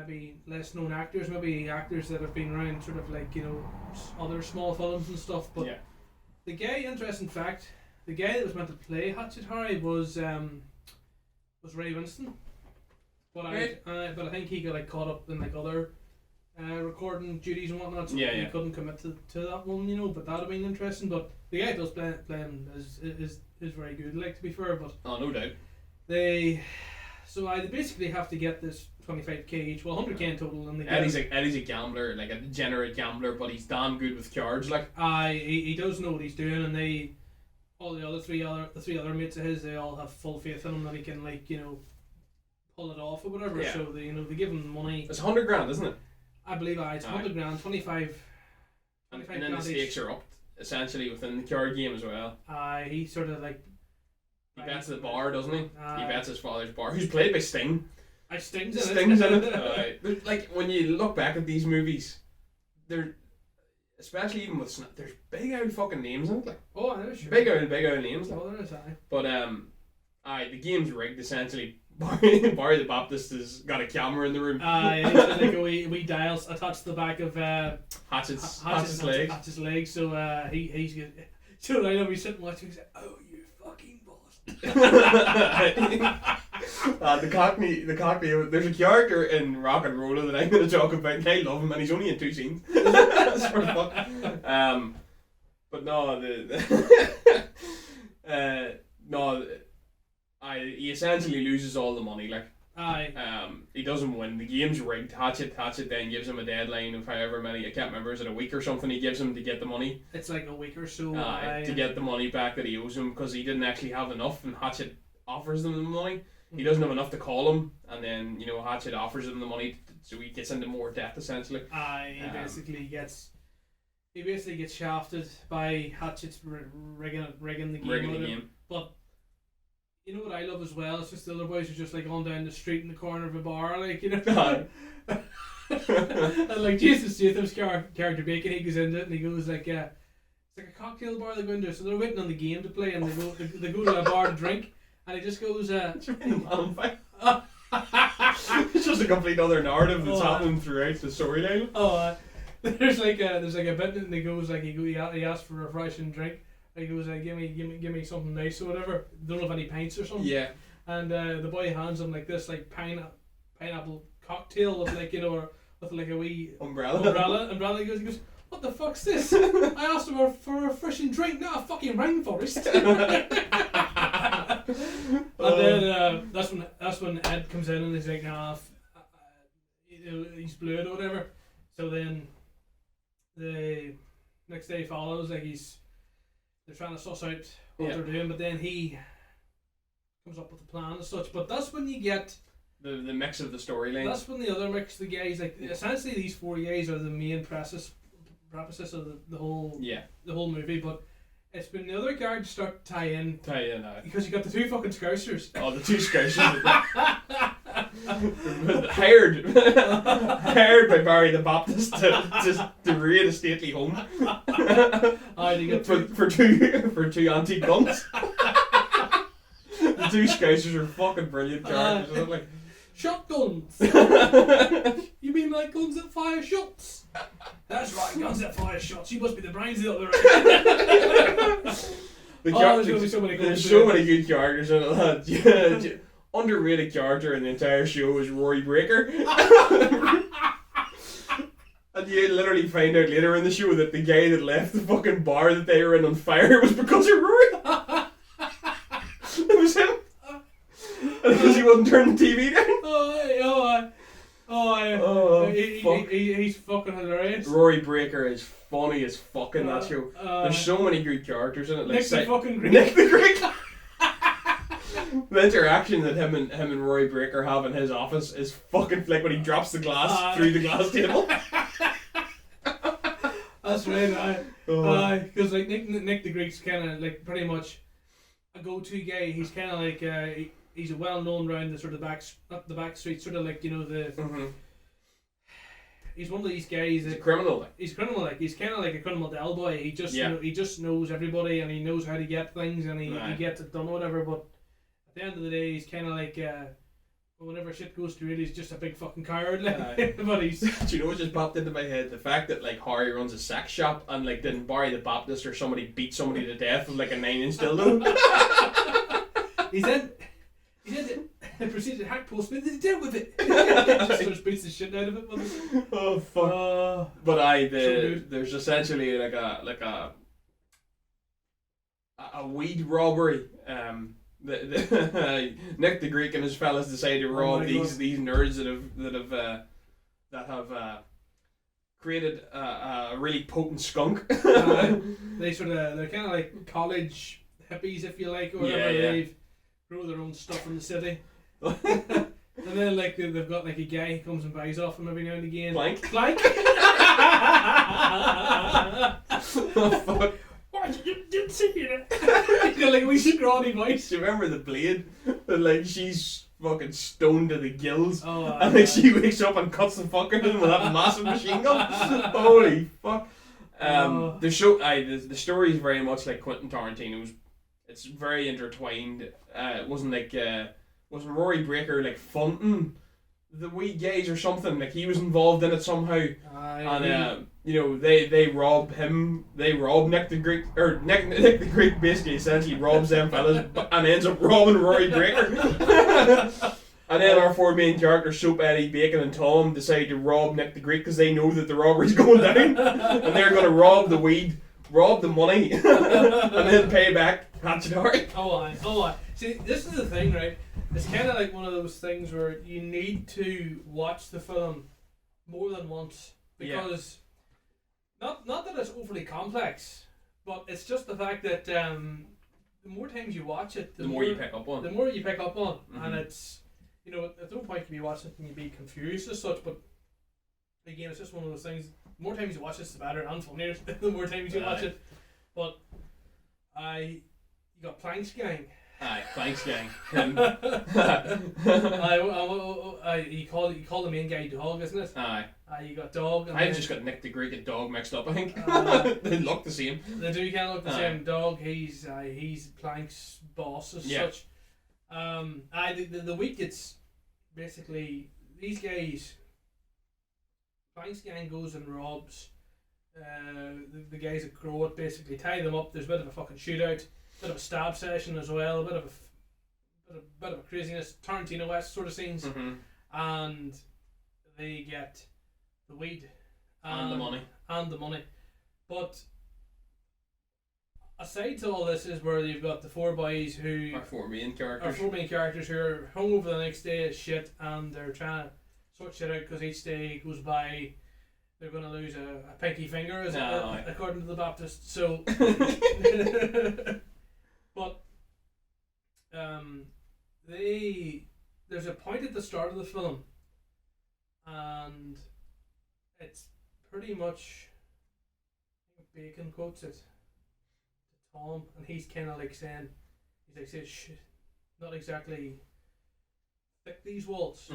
maybe less known actors, maybe actors that have been around sort of like, other small films and stuff. But the guy, interesting fact, the guy that was meant to play Hatchet Harry was Ray Winston. But I think he got like caught up in like other recording duties and whatnot, so he couldn't commit to that one, but that'd have been interesting. But the guy that does play him is very good, like, to be fair. But no doubt. They basically have to get this 25k each, well 100k in total, and Eddie's a gambler, like a degenerate gambler, but he's damn good with cards, like. He does know what he's doing, and all the three other mates of his, they all have full faith in him that he can, like, pull it off or whatever. So they give him money. It's 100 grand, isn't it? I believe it's 100 grand, 25 and then the stakes are up essentially within the card game as well. He sort of like he bets the bar, doesn't he? He bets his father's bar, who's played by Sting. Sting's in it. Like, when you look back at these movies, they're, especially even with there's big old fucking names in it, like. Oh, there's sure. Big old names. Oh, there is, But the game's rigged essentially. Barry the Baptist has got a camera in the room. He's got like a wee dials attached to the back of Hatchet's leg. Hatchet's leg. So he's good. So I know he's sitting watching. He's like, "Oh, you fucking bastard!" The Cockney. There's a character in Rock and Roller that I'm going to talk about, and I love him, and he's only in 2 scenes. That's for fun. But no, he essentially loses all the money, like. He doesn't win. The game's rigged. Hatchet then gives him a deadline of however many, I can't remember, is it a week or something he gives him to get the money? It's like a week or so. To get the money back that he owes him, because he didn't actually have enough, and Hatchet offers them the money. He doesn't have enough to call him, and then, Hatchet offers him the money, so he gets into more debt essentially. He basically gets shafted by Hatchet's rigging the game. But you know what I love as well? It's just the other boys are just like on down the street in the corner of a bar, like, and like Jason Statham's character Bacon, he goes into it and he goes like, it's like a cocktail bar they go into, so they're waiting on the game to play, and they go to a bar to drink, and he just goes, it's just a complete other narrative that's happening throughout the storyline. There's like a bit and he goes like he asks for a refreshing drink. He goes, give me something nice or whatever. Don't have any pints or something. Yeah. And the boy hands him like this, like pineapple cocktail with like, with like a wee umbrella. He goes, what the fuck's this? I asked him for a refreshing drink, not a fucking rainforest. And then that's when Ed comes in and he's like, nah, he's blue or whatever. So then the next day follows, like they're trying to suss out what they're doing, but then he comes up with a plan and such. But that's when you get the mix of the storyline. That's when the other mix, the guys, like, essentially these 4 guys are the main preface of the whole movie. But it's when the other characters start to tie in because you got the 2 fucking Scousers. Oh, the 2 Scousers. hired by Barry the Baptist to raid a stately home. For two antique guns. The 2 Scousers are fucking brilliant characters. Like shotguns. You mean like guns that fire shots? That's right, guns that fire shots. You must be the brains of the other. There's so many good characters in it. Underrated character in the entire show is Rory Breaker. And you literally find out later in the show that the guy that left the fucking bar that they were in on fire was because of Rory. It was him. And because he wouldn't turn the TV down. He's fucking hilarious. Rory Breaker is funny as fuck in that show. There's so many good characters in it. Like Nick the Greek. The interaction that him and Rory Breaker have in his office is fucking like when he drops the glass through the glass table. That's right. Because like Nick the Greek's kind of like pretty much a go-to guy. He's kind of like he's a well-known around the sort of not the back street, sort of like He's one of these guys. He's a criminal. He's kind of like a criminal Del boy. He just he just knows everybody and he knows how to get things and he gets it done or whatever. But at the end of the day, he's kind of like But whenever shit goes to it, he's just a big fucking coward. Like, but he's. Do you know what just popped into my head? The fact that like Harry runs a sex shop and like then Barry the Baptist or somebody beat somebody to death with like a 9-inch dildo. He's in. And proceeded to hack post, but they did with it. Just sort of beats the shit out of it. Oh fuck! But there's essentially like a weed robbery. Nick the Greek and his fellas decide to rob these nerds that have created a really potent skunk. They're kind of like college hippies, if you like, or whatever. They grow their own stuff in the city. And then like they've got like a guy who comes and buys off them every now and again. Blank. Oh fuck. You didn't see it. He's got like a wee scrawny voice. Do you remember the Blade? That like she's fucking stoned to the gills. Oh, and like she wakes up and cuts the fucker in with that massive machine gun. Holy fuck. The story is very much like Quentin Tarantino's. It's very intertwined. It wasn't like wasn't Rory Breaker like funding the wee gays or something? Like he was involved in it somehow. And they rob him. They rob Nick the Greek, or Nick the Greek basically essentially robs them fellas and ends up robbing Rory Breaker. And then our four main characters, Soap, Eddie, Bacon and Tom, decide to rob Nick the Greek because they know that the robbery's going down. And they're going to rob the weed, rob the money, and then pay back Hatchet Harry. Oh I. See, this is the thing, right? It's kind of like one of those things where you need to watch the film more than once because not that it's overly complex, but it's just the fact that the more times you watch it, the more you pick up on. The more you pick up on, and it's at no point can you watch it and you be confused as such. But again, it's just one of those things. The more times you watch it, the better and funnier. The more times you watch it, but you got Planks Gang. Aye, Planks Gang. You call the main guy Dog, isn't it? Aye. You got Dog. And I've just got Nick the Greek and Dog mixed up. I think they look the same. They do kind of look the same. Dog. He's Plank's boss as such. The week it's basically these guys. Plank's gang goes and robs the guys at Crow it, basically tie them up. There's a bit of a fucking shootout. Bit of a stab session as well, a bit of a craziness, Tarantino-esque sort of scenes, and they get the weed and the money. But aside to all this is where you've got the four boys who are four main characters who are hungover the next day as shit, and they're trying to sort shit out because each day goes by they're going to lose a pinky finger, according to the Baptist. So. But there's a point at the start of the film, and it's pretty much Bacon quotes it to Tom, and he's kind of like saying, shit, not exactly thick these walls.